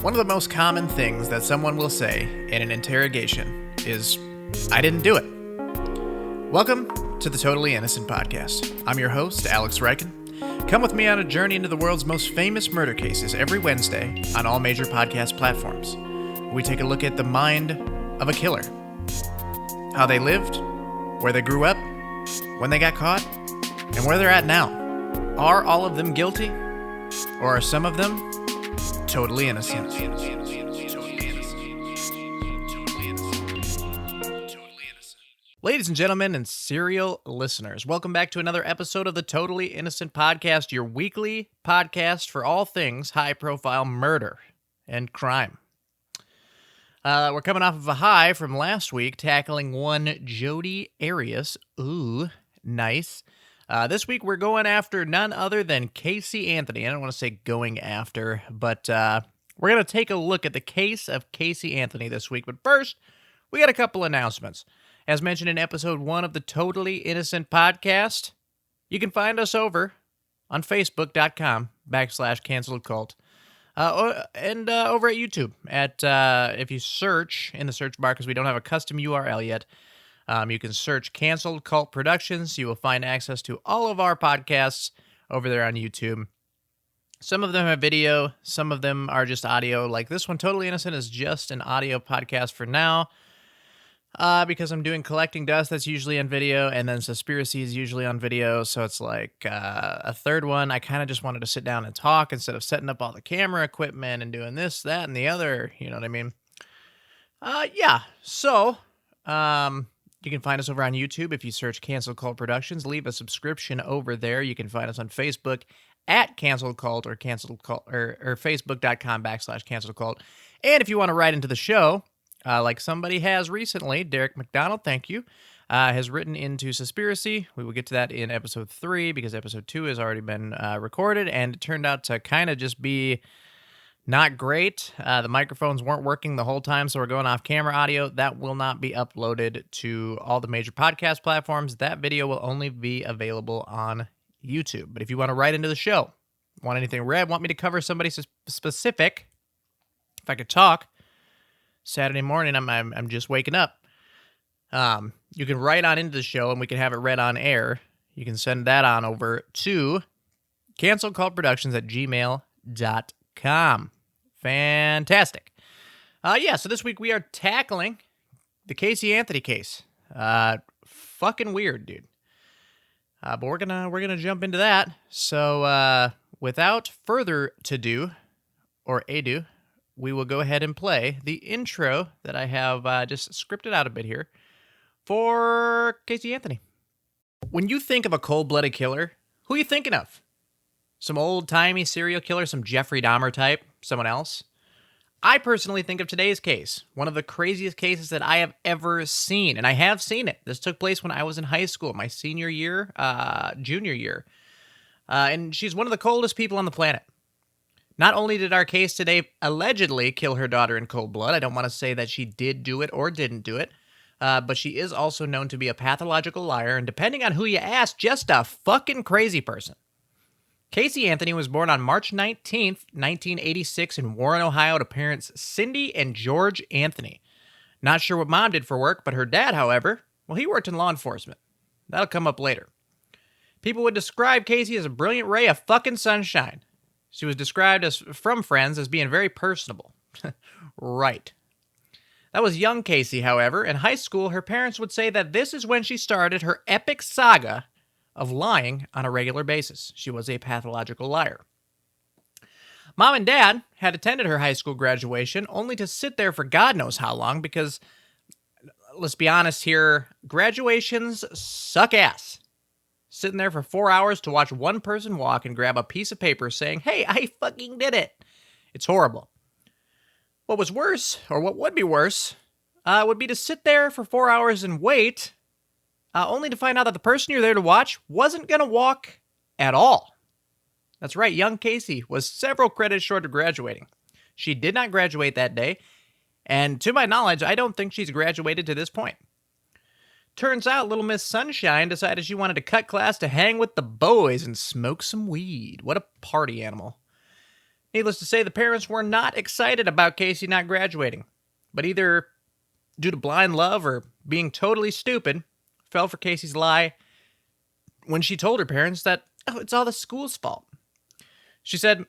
One of the most common things that someone will say in an interrogation is, "I didn't do it." Welcome to the Totally Innocent Podcast. I'm your host, Alex Reichen. Come with me on a journey into the world's most famous murder cases every Wednesday on all major podcast platforms. We take a look at the mind of a killer, how they lived, where they grew up, when they got caught, and where they're at now. Are all of them guilty? Or are some of them totally innocent? Ladies and gentlemen and serial listeners, welcome back to another episode of the Totally Innocent Podcast, your weekly podcast for all things high-profile murder and crime. We're coming off of a high from last week, tackling one Jodi Arias. Ooh, nice. This week, we're going after none other than Caylee Anthony. I don't want to say going after, but we're going to take a look at the case of Caylee Anthony this week. But first, we got a couple announcements. As mentioned in episode 1 of the Totally Innocent Podcast, you can find us over on Facebook.com/CanceledCult. And over at YouTube, if you search in the search bar, because we don't have a custom URL yet, you can search Canceled Cult Productions. You will find access to all of our podcasts over there on YouTube. Some of them have video, some of them are just audio. Like this one, Totally Innocent, is just an audio podcast for now, because I'm doing Collecting Dust, that's usually on video, and then Suspiracy is usually on video, so it's like a third one. I kind of just wanted to sit down and talk instead of setting up all the camera equipment and doing this, that, and the other, you know what I mean? So, you can find us over on YouTube if you search Canceled Cult Productions. Leave a subscription over there. You can find us on Facebook at Canceled Cult or Canceled Cult or Facebook.com/Canceled Cult. And if you want to write into the show, like somebody has recently, Derek McDonald, thank you, has written into Suspiracy. We will get to that in episode 3 because episode 2 has already been recorded, and it turned out to kind of just be not great. The microphones weren't working the whole time, so we're going off camera audio. That will not be uploaded to all the major podcast platforms. That video will only be available on YouTube. But if you want to write into the show, want anything read, want me to cover somebody specific, if I could talk, Saturday morning, I'm just waking up. You can write on into the show, and we can have it read on air. You can send that on over to canceledcultproductions@gmail.com. Fantastic. So this week we are tackling the Caylee Anthony case. Fucking weird, dude. But we're gonna jump into that. So without further ado, we will go ahead and play the intro that I have just scripted out a bit here for Caylee Anthony. When you think of a cold-blooded killer, who are you thinking of? Some old-timey serial killer, some Jeffrey Dahmer type, someone else? I personally think of today's case, one of the craziest cases that I have ever seen, and I have seen it. This took place when I was in high school, my junior year, and she's one of the coldest people on the planet. Not only did our case today allegedly kill her daughter in cold blood, I don't want to say that she did do it or didn't do it, but she is also known to be a pathological liar, and depending on who you ask, just a fucking crazy person. Caylee Anthony was born on March 19th, 1986 in Warren, Ohio to parents Cindy and George Anthony. Not sure what mom did for work, but her dad, however, he worked in law enforcement. That'll come up later. People would describe Caylee as a brilliant ray of fucking sunshine. She was described from friends as being very personable. Right. That was young Caylee, however. In high school, her parents would say that this is when she started her epic saga of lying on a regular basis. She was a pathological liar. Mom and Dad had attended her high school graduation only to sit there for God knows how long because, let's be honest here, graduations suck ass. Sitting there for 4 hours to watch one person walk and grab a piece of paper saying, "Hey, I fucking did it." It's horrible. What was worse, or what would be worse, would be to sit there for 4 hours and wait only to find out that the person you're there to watch wasn't going to walk at all. That's right, young Caylee was several credits short of graduating. She did not graduate that day, and to my knowledge, I don't think she's graduated to this point. Turns out Little Miss Sunshine decided she wanted to cut class to hang with the boys and smoke some weed. What a party animal. Needless to say, the parents were not excited about Caylee not graduating, but either due to blind love or being totally stupid, fell for Caylee's lie when she told her parents that, oh, it's all the school's fault. She said,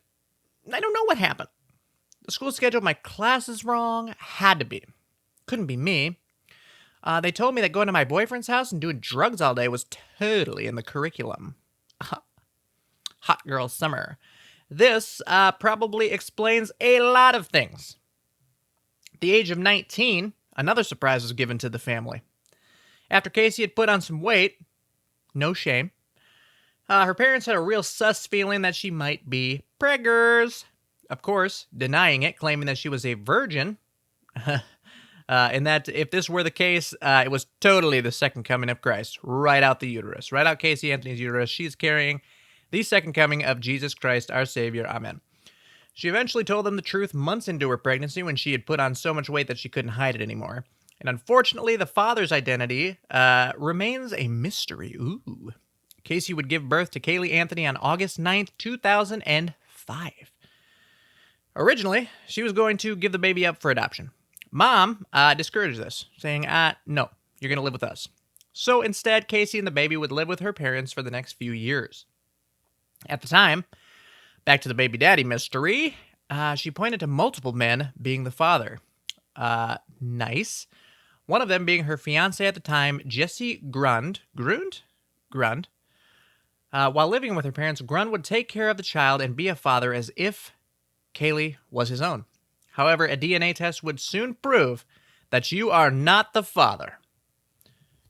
I don't know what happened. The school scheduled my classes wrong. Had to be. Couldn't be me. They told me that going to my boyfriend's house and doing drugs all day was totally in the curriculum. Hot girl summer. This probably explains a lot of things. At the age of 19, another surprise was given to the family. After Caylee had put on some weight, no shame, her parents had a real sus feeling that she might be preggers. Of course, denying it, claiming that she was a virgin. And that if this were the case, it was totally the second coming of Christ, right out the uterus. Right out Caylee Anthony's uterus. She's carrying the second coming of Jesus Christ, our Savior. Amen. She eventually told them the truth months into her pregnancy when she had put on so much weight that she couldn't hide it anymore. And unfortunately, the father's identity remains a mystery. Ooh. Caylee would give birth to Caylee Anthony on August 9th, 2005. Originally, she was going to give the baby up for adoption. Mom discouraged this, saying, no, you're going to live with us. So instead, Caylee and the baby would live with her parents for the next few years. At the time, back to the baby daddy mystery, she pointed to multiple men being the father. Nice. One of them being her fiancé at the time, Jesse Grund. Grund. While living with her parents, Grund would take care of the child and be a father as if Caylee was his own. However, a DNA test would soon prove that you are not the father.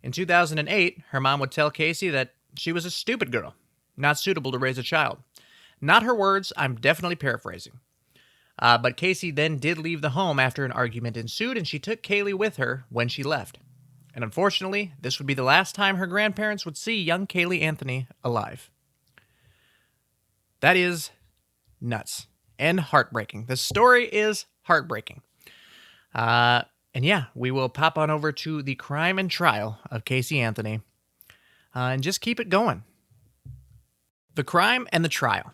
In 2008, her mom would tell Caylee that she was a stupid girl, not suitable to raise a child. Not her words, I'm definitely paraphrasing. But Caylee then did leave the home after an argument ensued, and she took Caylee with her when she left. And unfortunately, this would be the last time her grandparents would see young Caylee Anthony alive. That is nuts and heartbreaking. The story is heartbreaking. And yeah, we will pop on over to the crime and trial of Caylee Anthony and just keep it going. The crime and the trial.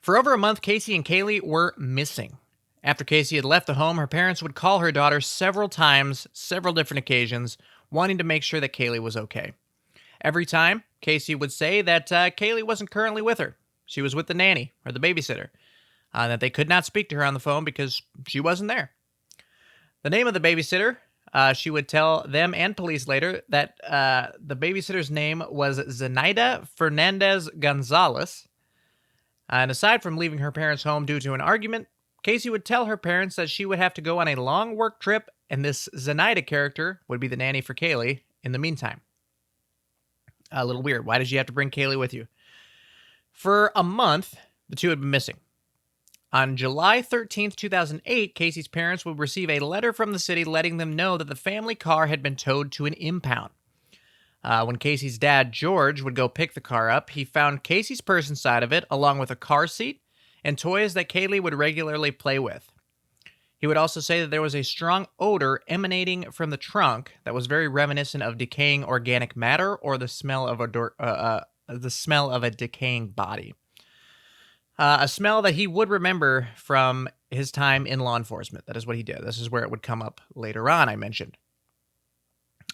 For over a month, Caylee and Caylee were missing. After Caylee had left the home, her parents would call her daughter several times, several different occasions, wanting to make sure that Caylee was okay. Every time, Caylee would say that Caylee wasn't currently with her. She was with the nanny or the babysitter. That they could not speak to her on the phone because she wasn't there. The name of the babysitter, she would tell them and police later that the babysitter's name was Zenaida Fernandez Gonzalez. And aside from leaving her parents' home due to an argument, Caylee would tell her parents that she would have to go on a long work trip, and this Zenaida character would be the nanny for Caylee in the meantime. A little weird. Why did you have to bring Caylee with you? For a month, the two had been missing. On July 13th, 2008, Caylee's parents would receive a letter from the city letting them know that the family car had been towed to an impound. When Caylee's dad, George, would go pick the car up, he found Caylee's purse inside of it, along with a car seat and toys that Caylee would regularly play with. He would also say that there was a strong odor emanating from the trunk that was very reminiscent of decaying organic matter or the smell of a decaying body. A smell that he would remember from his time in law enforcement. That is what he did. This is where it would come up later on, I mentioned.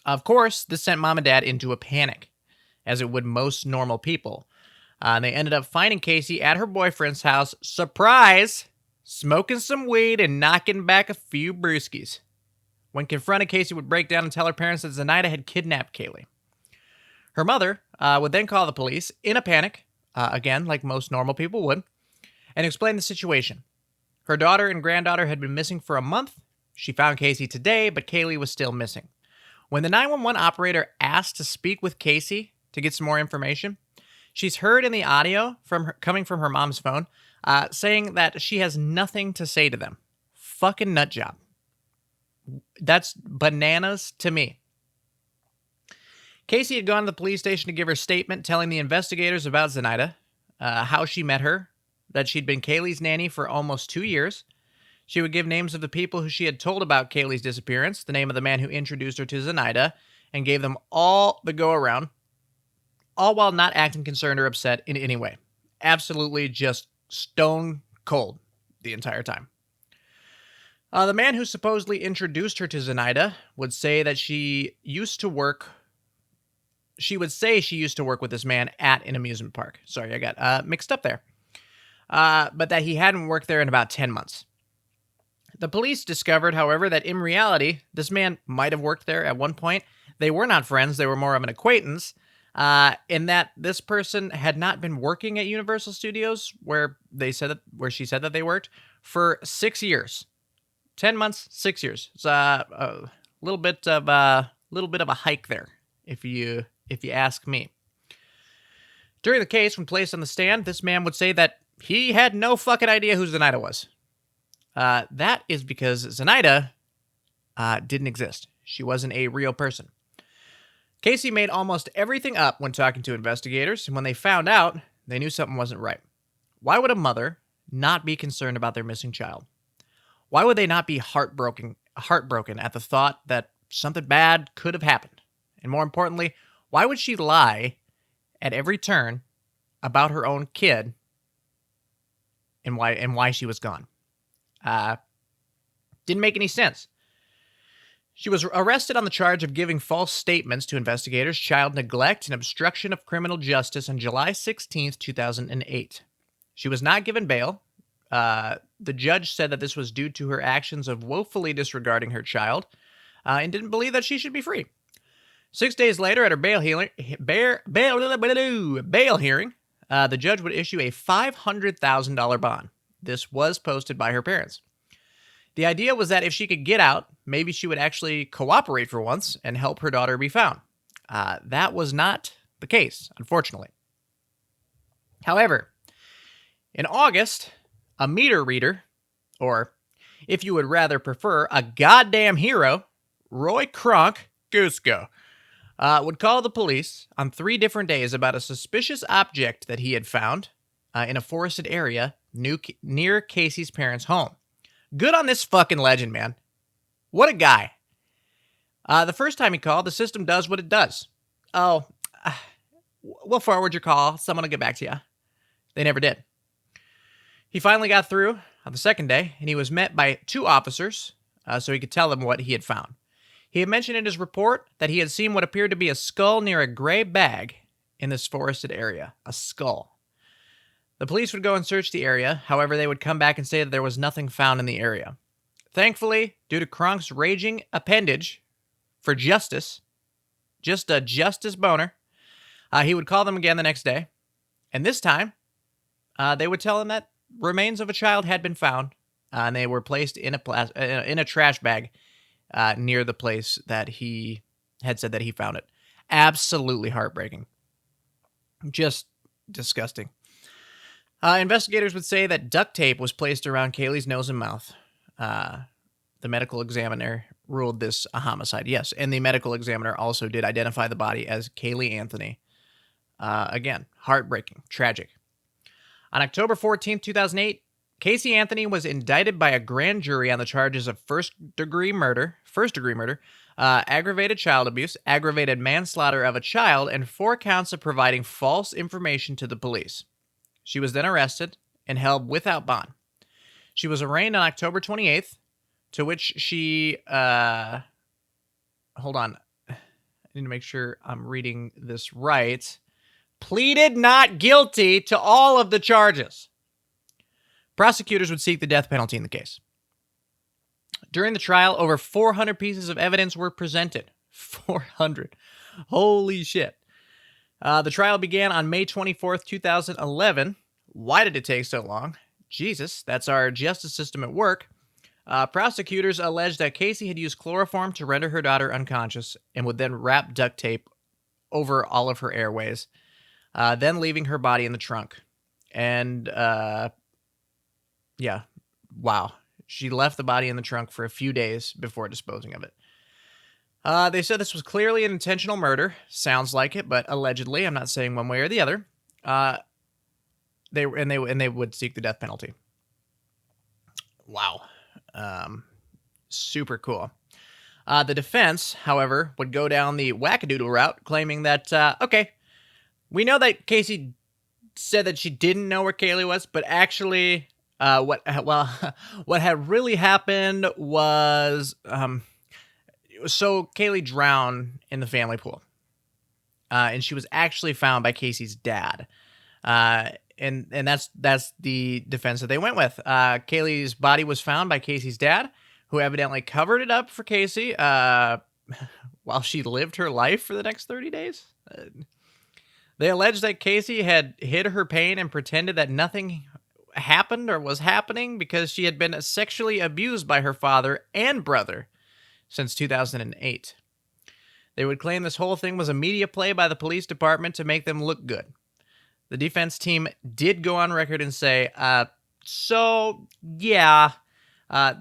Of course, this sent mom and dad into a panic, as it would most normal people. And they ended up finding Caylee at her boyfriend's house, surprise, smoking some weed and knocking back a few brewskis. When confronted, Caylee would break down and tell her parents that Zenaida had kidnapped Caylee. Her mother would then call the police in a panic, again, like most normal people would, and explain the situation. Her daughter and granddaughter had been missing for a month. She found Caylee today, but Caylee was still missing. When the 911 operator asked to speak with Caylee to get some more information, she's heard in the audio coming from her mom's phone saying that she has nothing to say to them. Fucking nut job. That's bananas to me. Caylee had gone to the police station to give her statement telling the investigators about Zenaida, how she met her, that she'd been Caylee's nanny for almost 2 years. She would give names of the people who she had told about Caylee's disappearance, the name of the man who introduced her to Zenaida, and gave them all the go-around, all while not acting concerned or upset in any way. Absolutely just stone cold. the entire time. The man who supposedly introduced her to Zenaida would say that she used to work with this man at an amusement park. Sorry, I got mixed up there. But that he hadn't worked there in about 10 months. The police discovered, however, that in reality, this man might have worked there at one point. They were not friends. They were more of an acquaintance. In that this person had not been working at Universal Studios, where she said that they worked, for 6 years. 10 months, 6 years. It's a little bit of a hike there, if you ask me. During the case, when placed on the stand, this man would say that he had no fucking idea who Zenaida was. That is because Zenaida didn't exist. She wasn't a real person. Casey made almost everything up when talking to investigators, and when they found out, they knew something wasn't right. Why would a mother not be concerned about their missing child? Why would they not be heartbroken at the thought that something bad could have happened? And more importantly, why would she lie at every turn about her own kid and why she was gone? Didn't make any sense. She was arrested on the charge of giving false statements to investigators, child neglect, and obstruction of criminal justice on July 16th, 2008. She was not given bail. The judge said that this was due to her actions of woefully disregarding her child and didn't believe that she should be free. 6 days later, at her bail hearing, the judge would issue a $500,000 bond. This was posted by her parents. The idea was that if she could get out, maybe she would actually cooperate for once and help her daughter be found. That was not the case, unfortunately. However, in August, a meter reader, or if you would rather prefer, a goddamn hero, Roy Kronk Gusko, would call the police on 3 different days about a suspicious object that he had found in a forested area near Casey's parents' home. Good on this fucking legend, man. What a guy. The first time he called, the system does what it does. Oh, we'll forward your call. Someone will get back to you. They never did. He finally got through on the second day, and he was met by 2 officers so he could tell them what he had found. He had mentioned in his report that he had seen what appeared to be a skull near a gray bag in this forested area. A skull. The police would go and search the area. However, they would come back and say that there was nothing found in the area. Thankfully, due to Kronk's raging appendage for justice, just a justice boner, he would call them again the next day. And this time, they would tell him that remains of a child had been found, and they were placed in a trash bag near the place that he had said that he found it. Absolutely heartbreaking. Just disgusting. Investigators would say that duct tape was placed around Caylee's nose and mouth. The medical examiner ruled this a homicide. Yes, and the medical examiner also did identify the body as Caylee Anthony. Again, heartbreaking, tragic. On October 14th, 2008, Caylee Anthony was indicted by a grand jury on the charges of first-degree murder, aggravated child abuse, aggravated manslaughter of a child, and 4 counts of providing false information to the police. She was then arrested and held without bond. She was arraigned on October 28th, to which she, hold on, I need to make sure I'm reading this right, pleaded not guilty to all of the charges. Prosecutors would seek the death penalty in the case. During the trial, over 400 pieces of evidence were presented. 400. Holy shit. The trial began on May 24th, 2011. Why did it take so long? Jesus, that's our justice system at work. Prosecutors alleged that Casey had used chloroform to render her daughter unconscious and would then wrap duct tape over all of her airways, then leaving her body in the trunk. And, yeah, wow. She left the body in the trunk for a few days before disposing of it. They said this was clearly an intentional murder. Sounds like it, but allegedly, I'm not saying one way or the other. They would seek the death penalty. Wow. Super cool. The defense, however, would go down the wackadoodle route, claiming that, okay, we know that Casey said that she didn't know where Caylee was, but actually, What had really happened was, so Caylee drowned in the family pool, and she was actually found by Casey's dad. Uh, and that's the defense that they went with. Caylee's body was found by Casey's dad, who evidently covered it up for Casey while she lived her life for the next 30 days. They alleged that Casey had hid her pain and pretended that nothing happened or was happening because she had been sexually abused by her father and brother since 2008. They would claim this whole thing was a media play by the police department to make them look good. The defense team did go on record and say,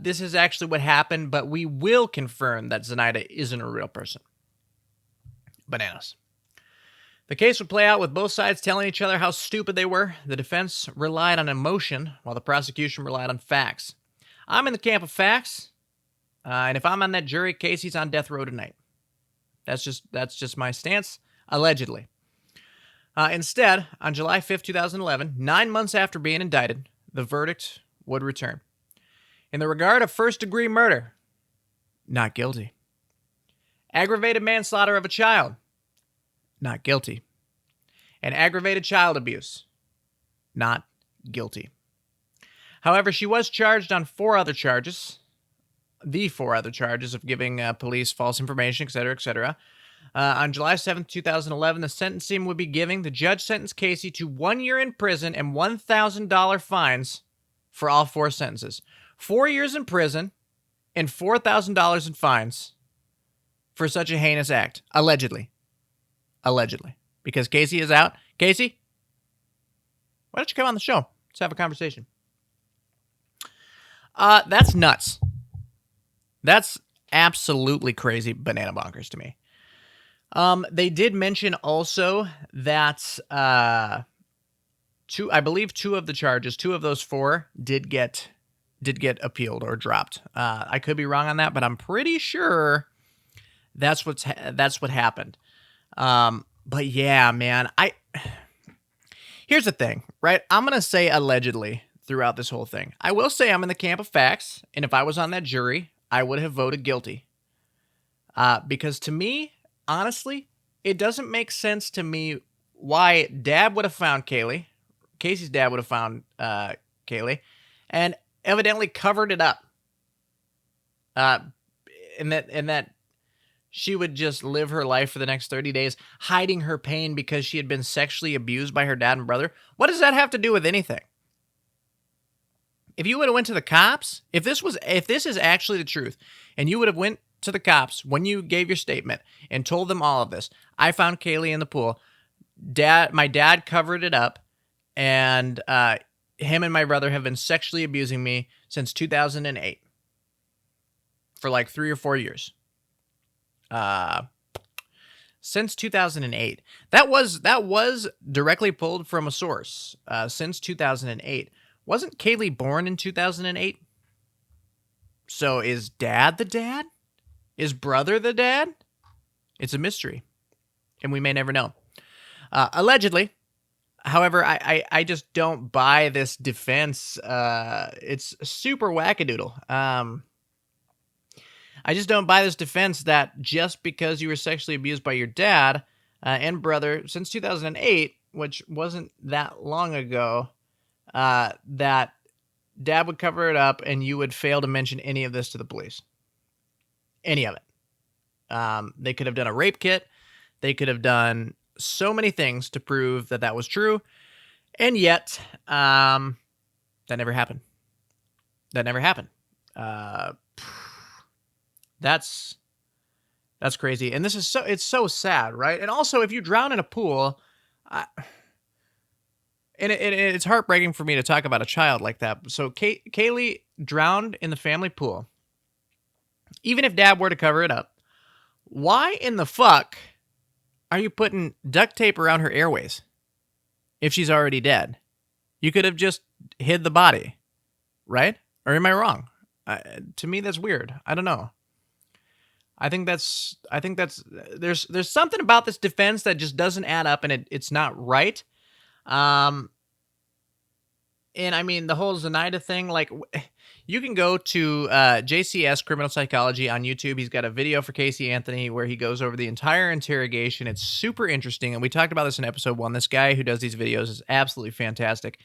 this is actually what happened, but we will confirm that Zenaida isn't a real person. Bananas. The case would play out with both sides telling each other how stupid they were. The defense relied on emotion, while the prosecution relied on facts. I'm in the camp of facts, and if I'm on that jury, Casey's on death row tonight. That's just my stance, allegedly. Instead, on July 5th, 2011, 9 months after being indicted, the verdict would return. In the regard of first-degree murder, not guilty. Aggravated manslaughter of a child, not guilty. And aggravated child abuse, not guilty. However, she was charged on 4 other charges. The 4 other charges of giving police false information, etc., etc. On July 7th, 2011, the sentencing would be giving. The judge sentenced Casey to 1 year in prison and $1,000 fines for all 4 sentences. 4 years in prison and $4,000 in fines for such a heinous act. Allegedly. Because Casey is out. Casey, why don't you come on the show? Let's have a conversation. That's nuts. That's absolutely crazy banana bonkers to me. They did mention also that I believe 2 of the charges, 2 of those 4 did get appealed or dropped. I could be wrong on that, but I'm pretty sure that's what happened. But yeah, man, here's the thing, right? I'm going to say allegedly throughout this whole thing. I will say I'm in the camp of facts, and if I was on that jury, I would have voted guilty. Because to me, honestly, it doesn't make sense to me why Dad would have found Caylee, Casey's dad would have found Caylee, and evidently covered it up. And that she would just live her life for the next 30 days, hiding her pain because she had been sexually abused by her dad and brother. What does that have to do with anything? If you would have went to the cops, if this is actually the truth, and you would have went to the cops when you gave your statement and told them all of this, I found Caylee in the pool. My dad covered it up, and him and my brother have been sexually abusing me since 2008 for like 3 or 4 years. Since 2008, that was directly pulled from a source. Since 2008. Wasn't Caylee born in 2008? So is Dad the dad? Is brother the dad? It's a mystery, and we may never know. Allegedly. However, I just don't buy this defense. It's super wackadoodle. I just don't buy this defense that just because you were sexually abused by your dad and brother since 2008, which wasn't that long ago, that Dad would cover it up and you would fail to mention any of this to the police. Any of it. They could have done a rape kit. They could have done so many things to prove that was true. And yet, that never happened. That's crazy. And it's so sad, right? And also, if you drown in a pool, it's heartbreaking for me to talk about a child like that. So Caylee drowned in the family pool. Even if Dad were to cover it up, why in the fuck are you putting duct tape around her airways if she's already dead? You could have just hid the body, right? Or am I wrong? To me, that's weird. I don't know. I think that's there's something about this defense that just doesn't add up, and it's not right. And I mean, the whole Zenaida thing, like, you can go to JCS Criminal Psychology on YouTube. He's got a video for Caylee Anthony where he goes over the entire interrogation. It's super interesting. And we talked about this in episode 1. This guy who does these videos is absolutely fantastic.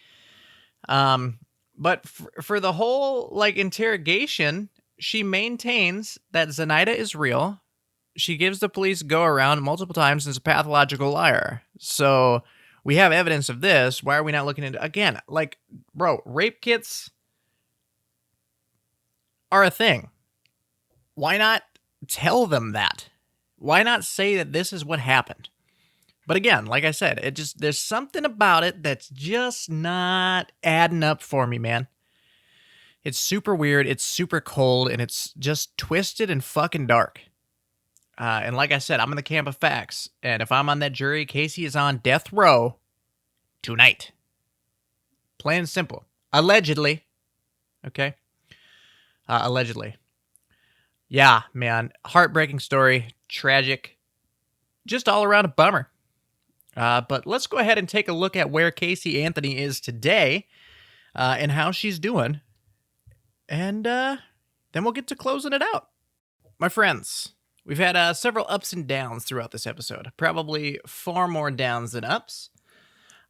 But for the whole, like, interrogation, she maintains that Zenaida is real. She gives the police go around multiple times and is a pathological liar. So we have evidence of this. Why are we not looking into, again, like, bro, rape kits are a thing. Why not tell them that? Why not say that this is what happened? But again, like I said, there's something about it that's just not adding up for me, man. It's super weird, it's super cold, and it's just twisted and fucking dark. And like I said, I'm in the camp of facts. And if I'm on that jury, Caylee is on death row tonight. Plain and simple. Allegedly. Okay? Allegedly. Yeah, man. Heartbreaking story. Tragic. Just all around a bummer. But let's go ahead and take a look at where Caylee Anthony is today and how she's doing. And then we'll get to closing it out. My friends, we've had several ups and downs throughout this episode. Probably far more downs than ups.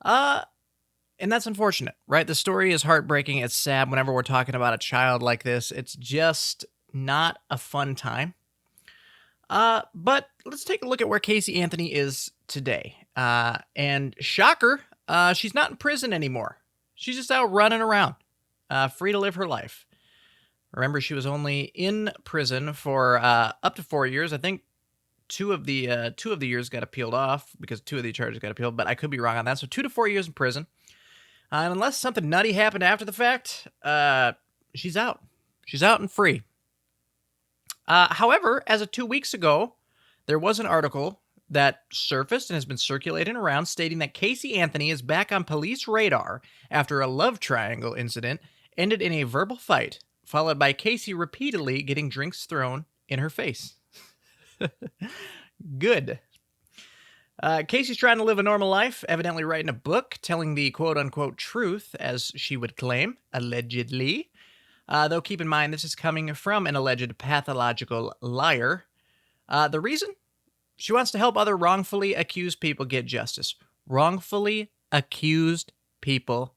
And that's unfortunate, right? The story is heartbreaking. It's sad whenever we're talking about a child like this. It's just not a fun time. But let's take a look at where Caylee Anthony is today. And shocker, she's not in prison anymore. She's just out running around, free to live her life. Remember, she was only in prison for up to 4 years. I think two of the years got appealed off because 2 of the charges got appealed, but I could be wrong on that. So 2 to 4 years in prison. And unless something nutty happened after the fact, she's out. She's out and free. However, as of 2 weeks ago, there was an article that surfaced and has been circulating around stating that Caylee Anthony is back on police radar after a love triangle incident ended in a verbal fight, followed by Caylee repeatedly getting drinks thrown in her face. Good. Caylee's trying to live a normal life, evidently writing a book, telling the quote-unquote truth, as she would claim, allegedly. Though keep in mind, this is coming from an alleged pathological liar. The reason? She wants to help other wrongfully accused people get justice. Wrongfully accused people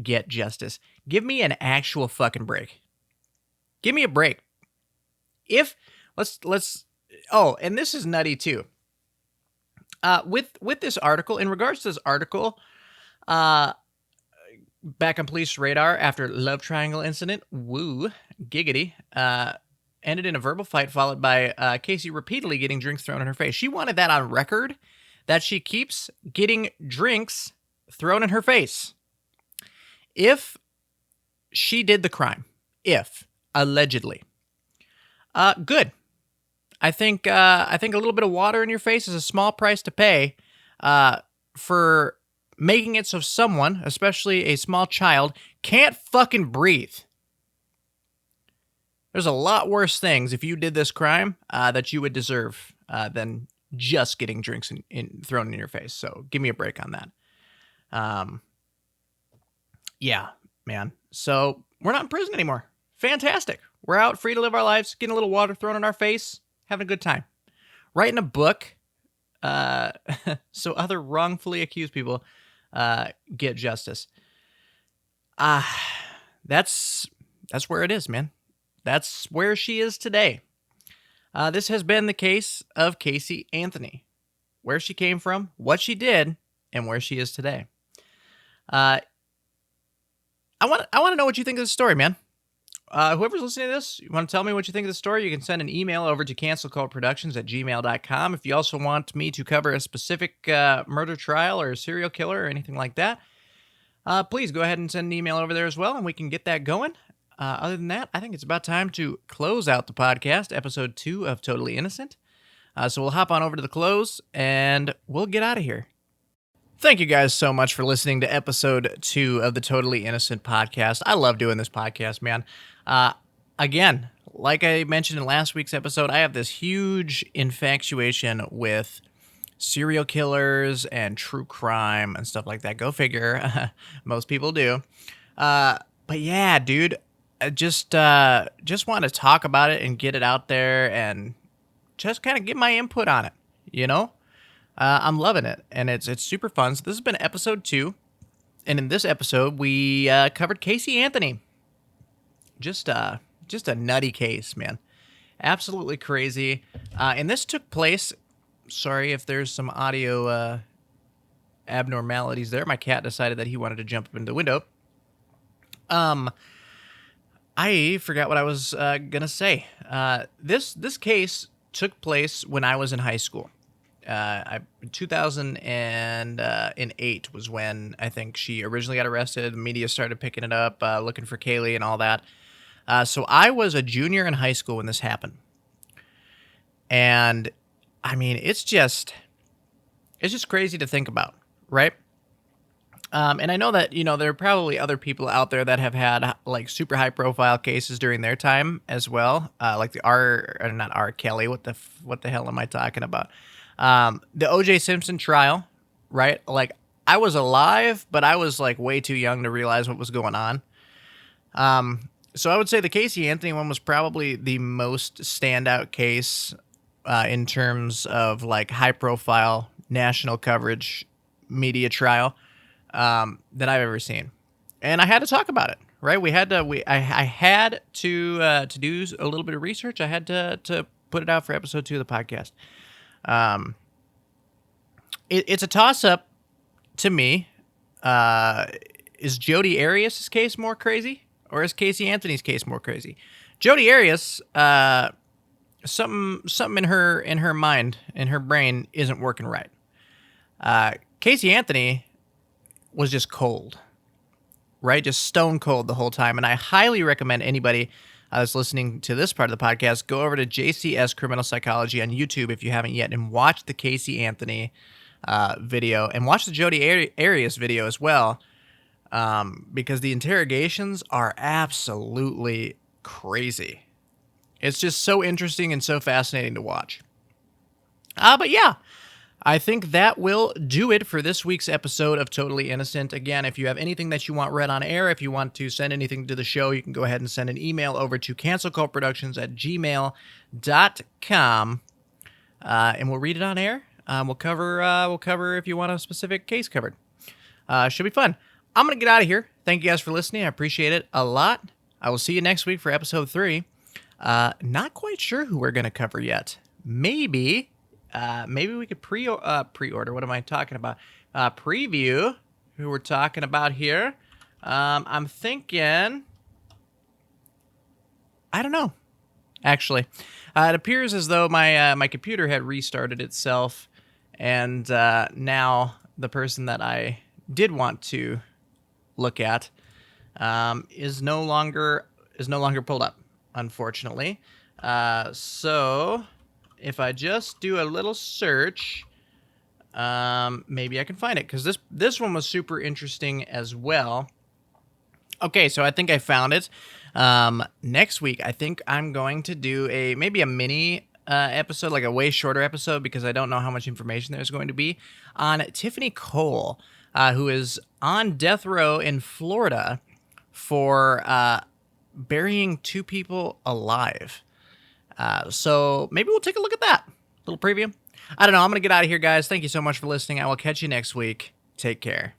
get justice. Give me an actual fucking break. Give me a break. Oh, and this is nutty too. With this article, in regards to this article, back on police radar after love triangle incident, woo, giggity, ended in a verbal fight followed by Caylee repeatedly getting drinks thrown in her face. She wanted that on record, that she keeps getting drinks thrown in her face. If she did the crime, allegedly, good. I think a little bit of water in your face is a small price to pay for making it so someone, especially a small child, can't fucking breathe. There's a lot worse things if you did this crime that you would deserve than just getting drinks thrown in your face. So give me a break on that. Yeah, man. So we're not in prison anymore. Fantastic. We're out free to live our lives, getting a little water thrown in our face, having a good time. Writing a book so other wrongfully accused people get justice. That's where it is, man. That's where she is today. This has been the case of Caylee Anthony. Where she came from, what she did, and where she is today. I want to know what you think of the story, man. Whoever's listening to this, you want to tell me what you think of the story, you can send an email over to cancelcultproductions@gmail.com. If you also want me to cover a specific murder trial or a serial killer or anything like that, please go ahead and send an email over there as well, and we can get that going. Other than that, I think it's about time to close out the podcast, episode 2 of Totally Innocent. So we'll hop on over to the close, and we'll get out of here. Thank you guys so much for listening to episode 2 of the Totally Innocent podcast. I love doing this podcast, man. Again, like I mentioned in last week's episode, I have this huge infatuation with serial killers and true crime and stuff like that. Go figure. Most people do. But yeah, dude, I just want to talk about it and get it out there and just kind of get my input on it. You know, I'm loving it, and it's super fun. So this has been episode 2, and in this episode we covered Caylee Anthony. Just a nutty case, man. Absolutely crazy. And this took place. Sorry if there's some audio abnormalities there. My cat decided that he wanted to jump up in the window. I forgot what I was gonna say. This case took place when I was in high school. 2008 was when I think she originally got arrested. The media started picking it up, looking for Caylee and all that. So I was a junior in high school when this happened. And I mean, it's just crazy to think about, right? And I know that, there are probably other people out there that have had like super high profile cases during their time as well. Like not R. Kelly. What the hell am I talking about? The OJ Simpson trial, right? Like I was alive, but I was like way too young to realize what was going on. So I would say the Caylee Anthony one was probably the most standout case in terms of like high profile national coverage media trial that I've ever seen. And I had to talk about it, right? I had to do a little bit of research. I had to put it out for episode 2 of the podcast. It's a toss up to me. Is Jodi Arias' case more crazy? Or is Caylee Anthony's case more crazy? Jodi Arias, something in her mind, in her brain, isn't working right. Caylee Anthony was just cold, right? Just stone cold the whole time. And I highly recommend anybody that's listening to this part of the podcast go over to JCS Criminal Psychology on YouTube if you haven't yet and watch the Caylee Anthony video and watch the Jodi Arias video as well. Because the interrogations are absolutely crazy. It's just so interesting and so fascinating to watch. But yeah, I think that will do it for this week's episode of Totally Innocent. Again, if you have anything that you want read on air, if you want to send anything to the show, you can go ahead and send an email over to cancelcultproductions@gmail.com. And we'll read it on air. We'll cover if you want a specific case covered. Should be fun. I'm going to get out of here. Thank you guys for listening. I appreciate it a lot. I will see you next week for episode 3. Not quite sure who we're going to cover yet. Maybe we could pre-order. What am I talking about? Preview who we're talking about here. I'm thinking, I don't know, actually. It appears as though my computer had restarted itself, and now the person that I did want to look at is no longer pulled up, unfortunately. So if I just do a little search, maybe I can find it, because this one was super interesting as well. Okay, so I think I found it. Next week, I think I'm going to do maybe a mini episode, like a way shorter episode, because I don't know how much information there's going to be on Tiffany Cole, who is on death row in Florida for burying 2 people alive. So maybe we'll take a look at that. Little preview. I don't know. I'm going to get out of here, guys. Thank you so much for listening. I will catch you next week. Take care.